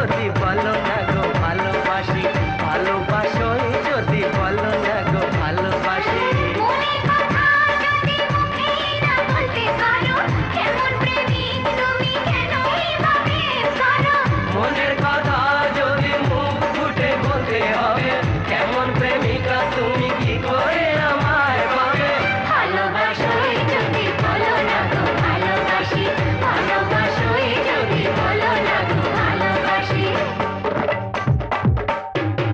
যদি বলো না গো ভালোবাসি, ভালোবাসোই যদি বলো না গো ভালোবাসি। মনের কথা যদি মুখ ফুটে বলতে হয়